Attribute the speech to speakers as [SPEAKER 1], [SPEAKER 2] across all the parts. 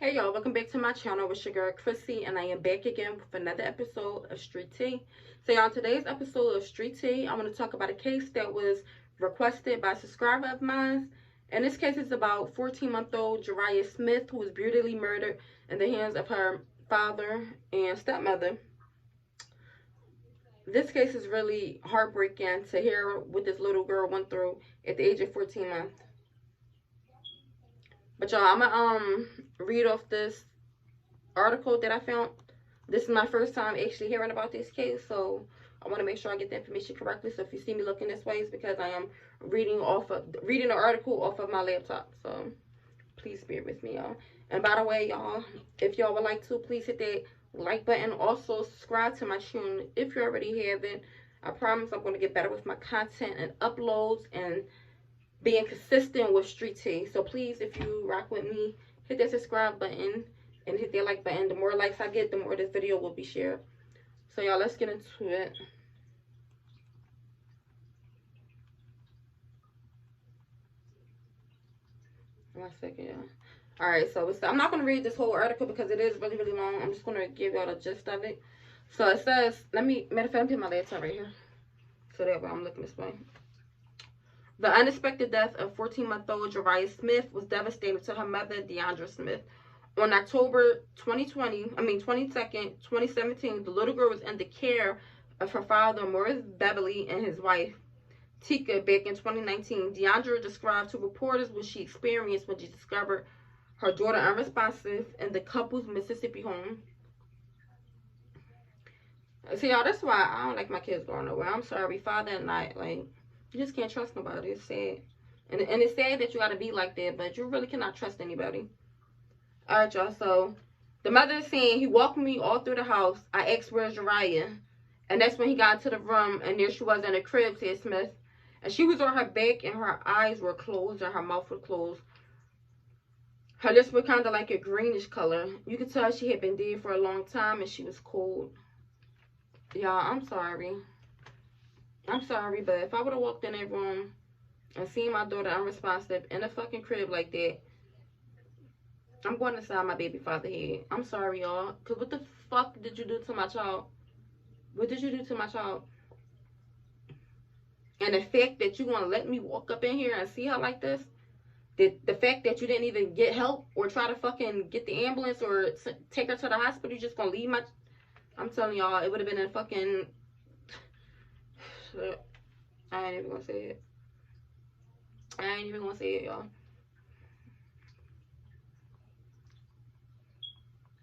[SPEAKER 1] Hey y'all, welcome back to my channel with your girl Chrissy, and I am back again with another episode of Street Tea. So y'all, today's episode of Street Tea, I want to talk about a case that was requested by a subscriber of mine. And this case is about 14-month-old Jurayah Smith, who was brutally murdered in the hands of her father and stepmother. This case is really heartbreaking to hear what this little girl went through at the age of 14 months. But y'all, I'm gonna read off this article that I found. This is my first time actually hearing about this case, so I want to make sure I get the information correctly. So if you see me looking this way, it's because I am reading an article off of my laptop. So please bear with me, y'all. And by the way, y'all, if y'all would like to, please hit that like button. Also subscribe to my channel if you already haven't. I promise I'm going to get better with my content and uploads and being consistent with Street Tea. So please, if you rock with me, hit that subscribe button and hit that like button. The more likes I get, the more this video will be shared. So y'all, let's get into it. One second, y'all. Alright, so I'm not going to read this whole article because it is really, really long. I'm just going to give y'all the gist of it. So it says, matter of fact, I'm putting my laptop right here, so that way I'm looking this way. The unexpected death of 14-month-old Jurayah Smith was devastating to her mother, Deandra Smith. On October 22nd, 2017, the little girl was in the care of her father, Morris Beverly, and his wife, Tika, back in 2019. Deandra described to reporters what she experienced when she discovered her daughter unresponsive in the couple's Mississippi home. See, y'all, that's why I don't like my kids going nowhere. I'm sorry, father and I, like, you just can't trust nobody. It's sad. And it's sad that you got to be like that, but you really cannot trust anybody. All right, y'all. So the mother is saying, he walked me all through the house. I asked, where's Jurayah? And that's when he got into the room, and there she was in the crib, said Smith. And she was on her back, and her eyes were closed, and her mouth was closed. Her lips were kind of like a greenish color. You could tell she had been dead for a long time, and she was cold. Y'all, I'm sorry. I'm sorry, but if I would have walked in that room and seen my daughter unresponsive in a fucking crib like that, I'm going inside my baby father head. I'm sorry, y'all. Because what the fuck did you do to my child? What did you do to my child? And the fact that you want to let me walk up in here and see her like this, the fact that you didn't even get help or try to fucking get the ambulance or take her to the hospital, you just going to leave my... I'm telling y'all, it would have been a fucking... I ain't even gonna say it. I ain't even gonna say it, y'all.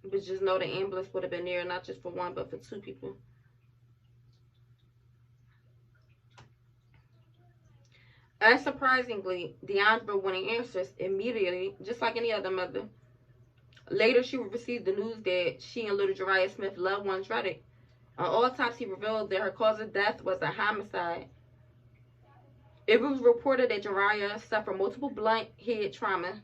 [SPEAKER 1] But just know the ambulance would have been there, not just for one, but for two people. Unsurprisingly, Deandra, when he answers immediately, just like any other mother. Later, she would receive the news that she and little Jurayah Smith loved one Dredick. On autopsy revealed that her cause of death was a homicide. It was reported that Jurayah suffered multiple blunt head trauma.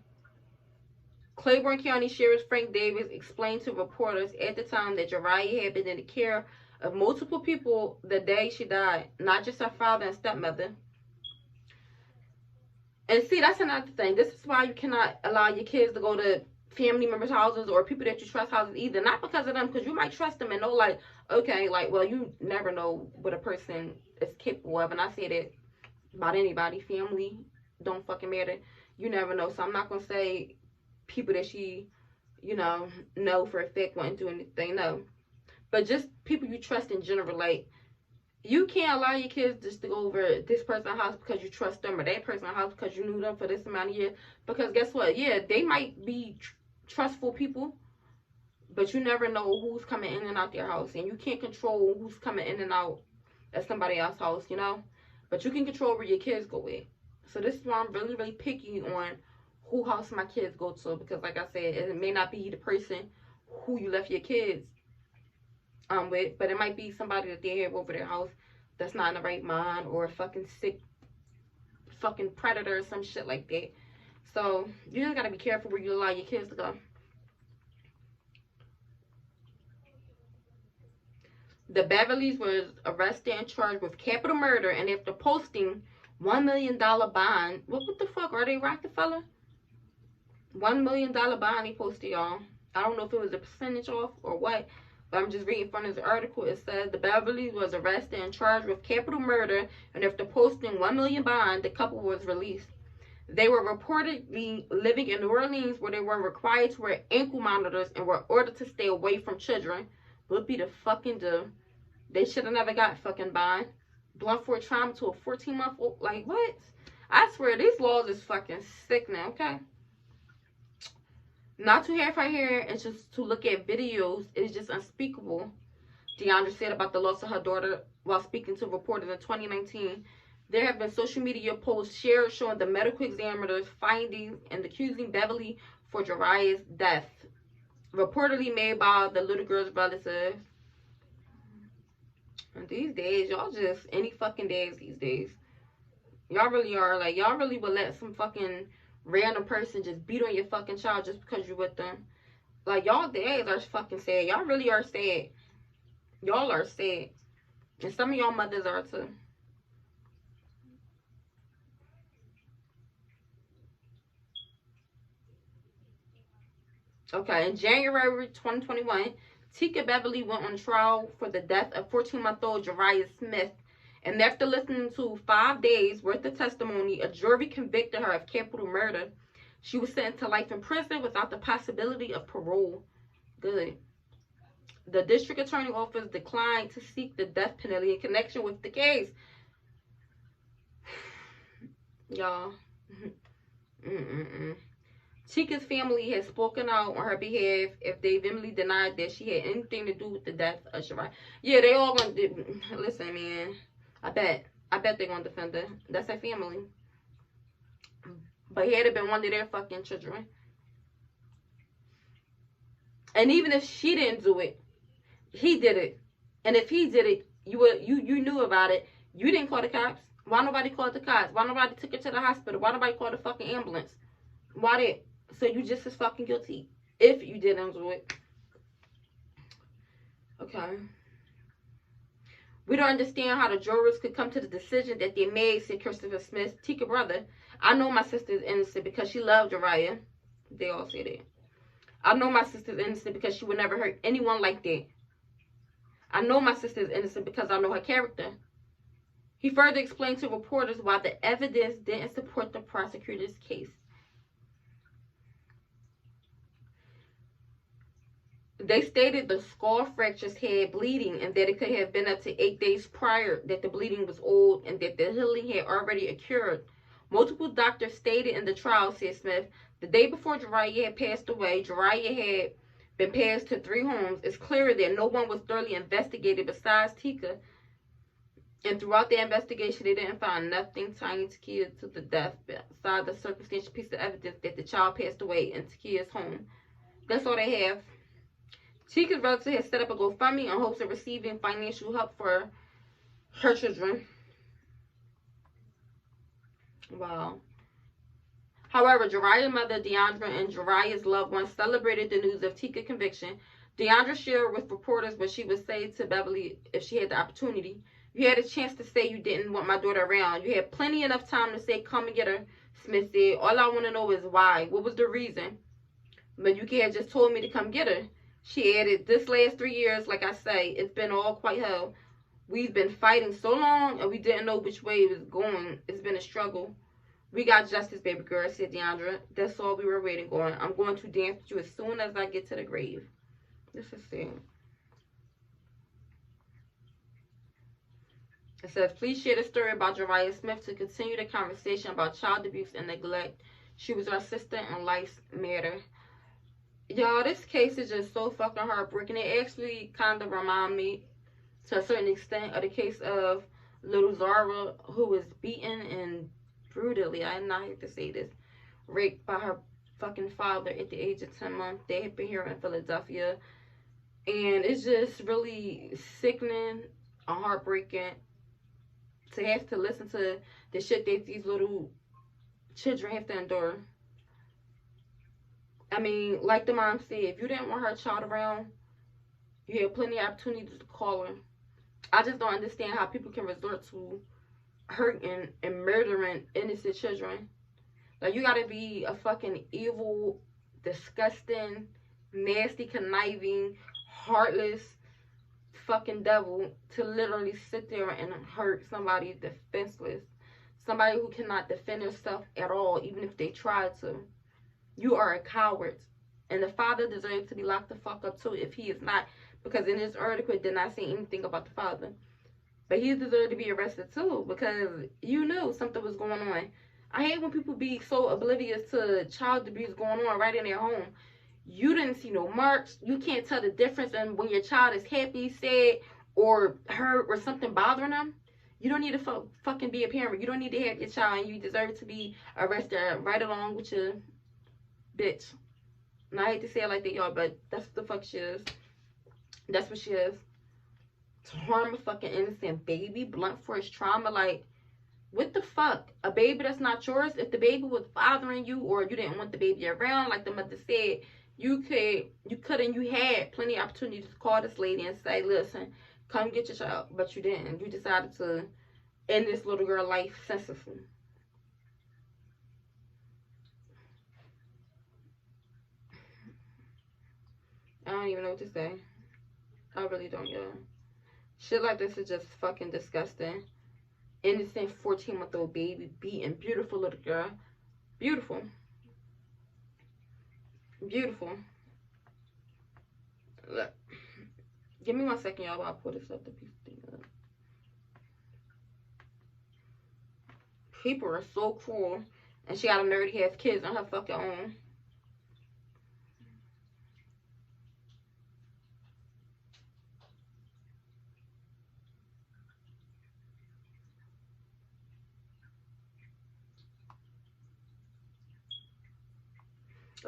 [SPEAKER 1] Claiborne County Sheriff Frank Davis explained to reporters at the time that Jurayah had been in the care of multiple people the day she died, not just her father and stepmother. And see, that's another thing. This is why you cannot allow your kids to go to family members' houses or people that you trust houses either. Not because of them, because you might trust them and know, like, okay, like, well, you never know what a person is capable of. And I say that about anybody. Family don't fucking matter. You never know. So I'm not going to say people that she, know for a fact wouldn't do anything. No. But just people you trust in general. Like, you can't allow your kids just to go over this person's house because you trust them, or that person's house because you knew them for this amount of years. Because guess what? Yeah, they might be trustful people, but you never know who's coming in and out their house, and you can't control who's coming in and out at somebody else's house, but you can control where your kids go with. So this is why I'm really, really picky on who house my kids go to, because like I said, it may not be the person who you left your kids with, but it might be somebody that they have over their house that's not in the right mind, or a fucking sick fucking predator or some shit like that. So you just gotta be careful where you allow your kids to go. The Beverleys was arrested and charged with capital murder, and after posting $1 million bond, what the fuck, are they Rockefeller? $1 million bond he posted, y'all. I don't know if it was a percentage off or what, but I'm just reading from this article. It says the Beverly was arrested and charged with capital murder, and after posting $1 million bond, the couple was released. They were reportedly living in New Orleans, where they were required to wear ankle monitors and were ordered to stay away from children. Whoopie the fucking do. They should have never got fucking bond. Blunt force trauma to a 14-month-old. Like, what? I swear, these laws is fucking sickening, okay? Not to have her here and just to look at videos is just unspeakable. Deandra said about the loss of her daughter while speaking to reporters in 2019. There have been social media posts shared showing the medical examiner's findings and accusing Beverly for Jurayah's death, reportedly made by the little girl's relatives. And these days, y'all just any fucking days these days. Y'all really are, like, y'all really would let some fucking random person just beat on your fucking child just because you're with them. Like, y'all dads are fucking sad. Y'all really are sad. Y'all are sad. And some of y'all mothers are too. Okay, in January 2021, Tika Beverly went on trial for the death of 14-month-old Jurayah Smith. And after listening to 5 days worth of testimony, a jury convicted her of capital murder. She was sentenced to life in prison without the possibility of parole. Good. The district attorney office declined to seek the death penalty in connection with the case. Y'all. Tika's family has spoken out on her behalf if they vehemently denied that she had anything to do with the death of Jurayah. Yeah, they all gonna listen, man. I bet they're gonna defend her. That's her family. But he had been one of their fucking children. And even if she didn't do it, he did it. And if he did it, you knew about it. You didn't call the cops. Why nobody called the cops? Why nobody took her to the hospital? Why nobody called the fucking ambulance? Why did? So you just as fucking guilty if you didn't do it. Okay. We don't understand how the jurors could come to the decision that they made, said Christopher Smith, Tika's brother. I know my sister is innocent because she loved Jurayah. They all say that. I know my sister is innocent because she would never hurt anyone like that. I know my sister is innocent because I know her character. He further explained to reporters why the evidence didn't support the prosecutor's case. They stated the skull fractures had bleeding and that it could have been up to 8 days prior, that the bleeding was old and that the healing had already occurred. Multiple doctors stated in the trial, said Smith, the day before Jurayah had passed away, Jurayah had been passed to 3 homes. It's clear that no one was thoroughly investigated besides Tika. And throughout the investigation, they didn't find nothing tying Tika to the death besides the circumstantial piece of evidence that the child passed away in Tika's home. That's all they have. Tika's relative has set up a GoFundMe in hopes of receiving financial help for her children. Wow. However, Jurayah's mother, Deandra, and Jurayah's loved ones celebrated the news of Tika's conviction. Deandra shared with reporters what she would say to Beverly if she had the opportunity. You had a chance to say you didn't want my daughter around. You had plenty enough time to say, come and get her, Smith said. All I want to know is why. What was the reason? But you could have just told me to come get her. She added, this last 3 years, like I say, it's been all quite hell. We've been fighting so long and we didn't know which way it was going. It's been a struggle. We got justice, baby girl, said Deandra. That's all we were waiting on. I'm going to dance with you as soon as I get to the grave. This is sad. It says, please share the story about Jurayah Smith to continue the conversation about child abuse and neglect. She was our sister in life's matter. Y'all, this case is just so fucking heartbreaking. It actually kind of remind me to a certain extent of the case of little Zara, who was beaten and brutally, I did not hate to say this, raped by her fucking father at the age of 10 months. They had been here in Philadelphia. And it's just really sickening and heartbreaking to have to listen to the shit that these little children have to endure. I mean, like the mom said, if you didn't want her child around, you had plenty of opportunities to call her. I just don't understand how people can resort to hurting and murdering innocent children. Like, you gotta be a fucking evil disgusting, nasty, conniving, heartless fucking devil to literally sit there and hurt somebody defenseless. Somebody who cannot defend herself at all, even if they try to. You are a coward. And the father deserves to be locked the fuck up too if he is not. Because in this article, it did not say anything about the father. But he deserved to be arrested too because you knew something was going on. I hate when people be so oblivious to child abuse going on right in their home. You didn't see no marks. You can't tell the difference in when your child is happy, sad, or hurt, or something bothering them. You don't need to fucking be a parent. You don't need to have your child, and you deserve to be arrested right along with your bitch. And I hate to say it like that, y'all, but that's what the fuck she is. That's what she is. To harm a fucking innocent baby, blunt force trauma, like, what the fuck? A baby that's not yours? If the baby was bothering you or you didn't want the baby around, like the mother said, you had plenty of opportunities to call this lady and say, listen, come get your child. But you didn't. You decided to end this little girl's life senselessly. I don't even know what to say. I really don't, y'all. Shit like this is just fucking disgusting. Innocent 14-month-old baby beaten. Beautiful little girl. Beautiful. Beautiful. Look. Give me 1 second, y'all, while I pull this up the piece thing up. People are so cruel. And she got a nerdy ass kids on her fucking own.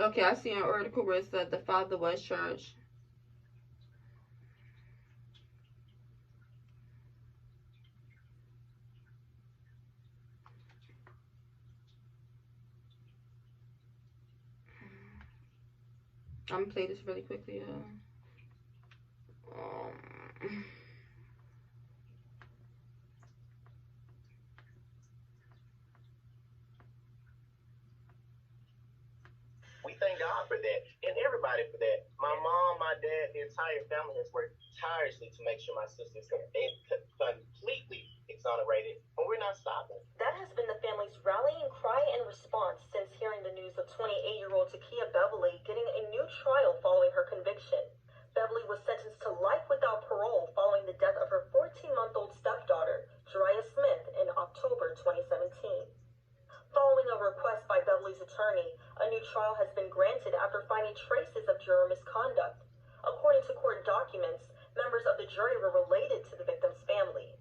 [SPEAKER 1] Okay, I see an article where it said the father was charged. I'm gonna play this really quickly, y'all.
[SPEAKER 2] We thank God for that and everybody for that. My mom, my dad, the entire family has worked tirelessly to make sure my sister is completely exonerated, and we're not stopping.
[SPEAKER 3] That has been the family's rallying cry and response since hearing the news of 28-year-old Takia Beverly getting a new trial following her conviction. Beverly was sentenced to life without parole following the death of her 14-month-old stepdaughter, Jurayah Smith, in October 2017. Following a request by Beverly's attorney, a new trial has been granted after finding traces of juror misconduct. According to court documents, members of the jury were related to the victim's family.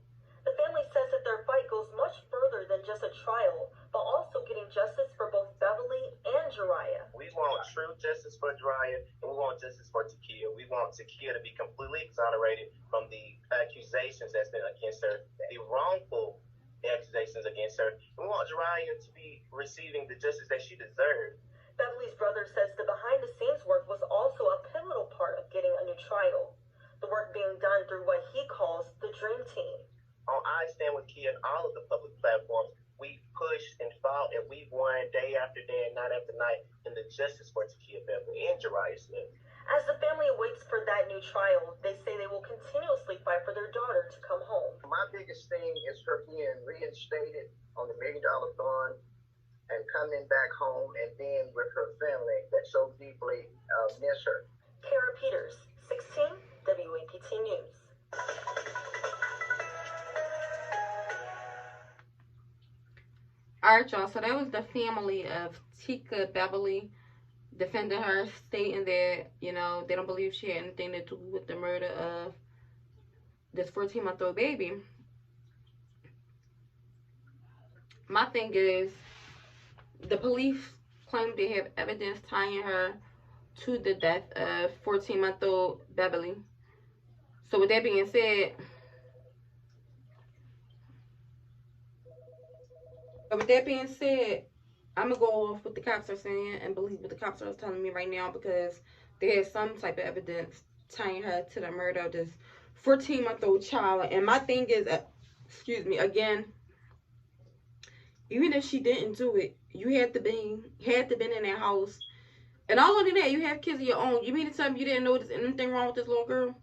[SPEAKER 3] The family says that their fight goes much further than just a trial, but also getting justice for both Beverly and Jurayah.
[SPEAKER 2] We want true justice for Jurayah, and we want justice for Takia. We want Takia to be completely exonerated from the accusations that's been against her, the wrongful accusations against her. We want Jurayah to be receiving the justice that she deserved.
[SPEAKER 3] Beverly's brother says the behind-the-scenes work was also a pivotal part of getting a new trial. The work being done through what he calls the Dream Team.
[SPEAKER 2] On I Stand With Kia and all of the public platforms, we pushed and fought, and we won day after day and night after night in the justice for Takia Beverly and Jurayah Smith.
[SPEAKER 3] As the family awaits for that new trial, they say they will continuously fight for their daughter to come home.
[SPEAKER 2] My biggest thing is her being reinstated on the $1 million bond and coming back home and being with her family that so deeply miss her.
[SPEAKER 3] Kara Peters, 16, WAPT News.
[SPEAKER 1] Alright, y'all, so that was the family of Takia Beverly defending her, stating that, you know, they don't believe she had anything to do with the murder of this 14-month-old baby. My thing is, the police claim they have evidence tying her to the death of 14-month-old Beverly. So with that being said, I'm going to go off what the cops are saying and believe what the cops are telling me right now, because there is some type of evidence tying her to the murder of this 14-month-old child. And my thing is, excuse me, again, even if she didn't do it, you had to been in that house And not only that, you have kids of your own. You mean to tell me you didn't notice anything wrong with this little girl?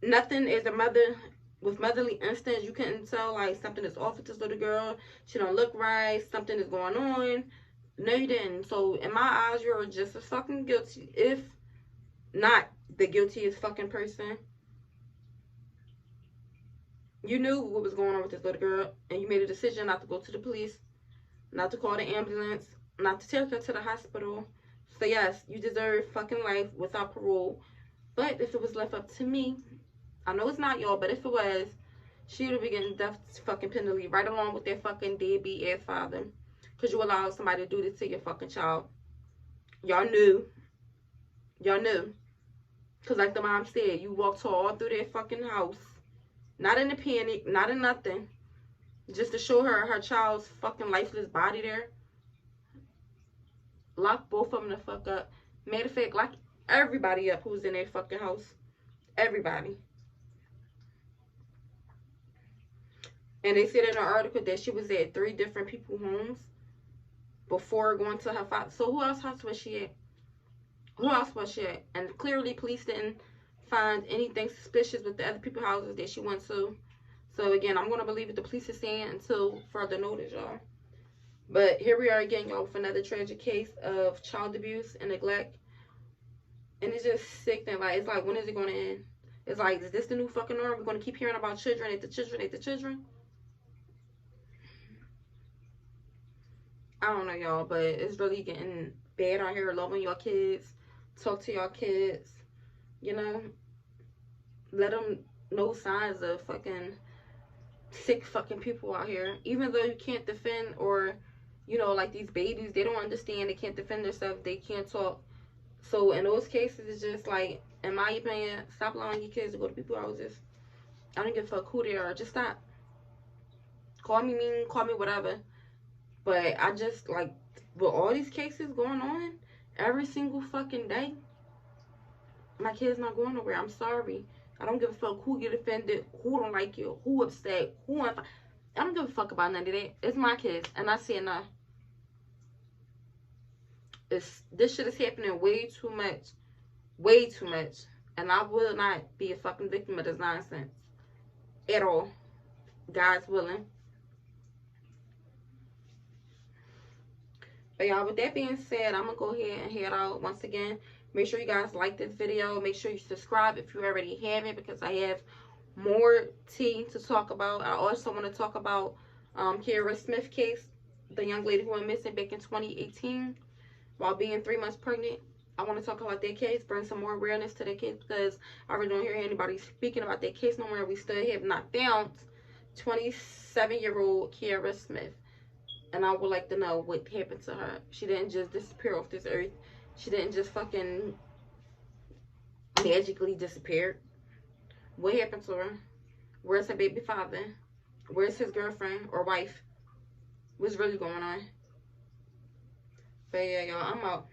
[SPEAKER 1] Nothing as a mother with motherly instincts, you couldn't tell like something is off with this little girl. She don't look right. Something is going on. No, you didn't. So in my eyes, you're just as fucking guilty, if not the guiltiest fucking person. You knew what was going on with this little girl, and you made a decision not to go to the police, not to call the ambulance, not to take her to the hospital. So yes, you deserve fucking life without parole. But if it was left up to me, I know it's not y'all, but if it was, she would be getting death fucking penalty right along with their fucking deadbeat ass father. Because you allowed somebody to do this to your fucking child. Y'all knew. Y'all knew. Because like the mom said, you walked her all through their fucking house. Not in a panic, not in nothing. Just to show her her child's fucking lifeless body there. Lock both of them the fuck up. Matter of fact, lock everybody up who's in their fucking house. Everybody. And they said in an article that she was at 3 different people's homes before going to her father. So who else house was she at? Who else was she at? And clearly police didn't find anything suspicious with the other people's houses that she went to. So again, I'm going to believe what the police are saying until further notice, y'all. But here we are again, y'all, with another tragic case of child abuse and neglect. And it's just sickening. Like, it's like, when is it going to end? It's like, is this the new fucking norm? We're going to keep hearing about children at the children at the children? I don't know, y'all, but it's really getting bad out here. Loving your kids. Talk to your kids. You know? Let them know signs of fucking sick fucking people out here. Even though you can't defend, or, you know, like these babies, they don't understand. They can't defend themselves. They can't talk. So in those cases, it's just like, in my opinion, stop allowing your kids to go to people's houses. I don't give a fuck who they are. Just stop. Call me mean, call me whatever. But I just, like, with all these cases going on every single fucking day, my kid's not going nowhere. I'm sorry. I don't give a fuck who get offended, who don't like you, who upset, I don't give a fuck about none of that. It's my kids. And I said no. This shit is happening way too much. Way too much. And I will not be a fucking victim of this nonsense. At all. God's willing. But y'all, with that being said, I'm going to go ahead and head out once again. Make sure you guys like this video. Make sure you subscribe if you already haven't, because I have more tea to talk about. I also want to talk about Kiara Smith case, the young lady who went missing back in 2018 while being 3 months pregnant. I want to talk about that case, bring some more awareness to that case, because I really don't hear anybody speaking about that case no more. We still have not found 27-year-old Kiara Smith. And I would like to know what happened to her. She didn't just disappear off this earth. She didn't just fucking magically disappear. What happened to her? Where's her baby father? Where's his girlfriend or wife? What's really going on? But yeah, y'all, I'm out.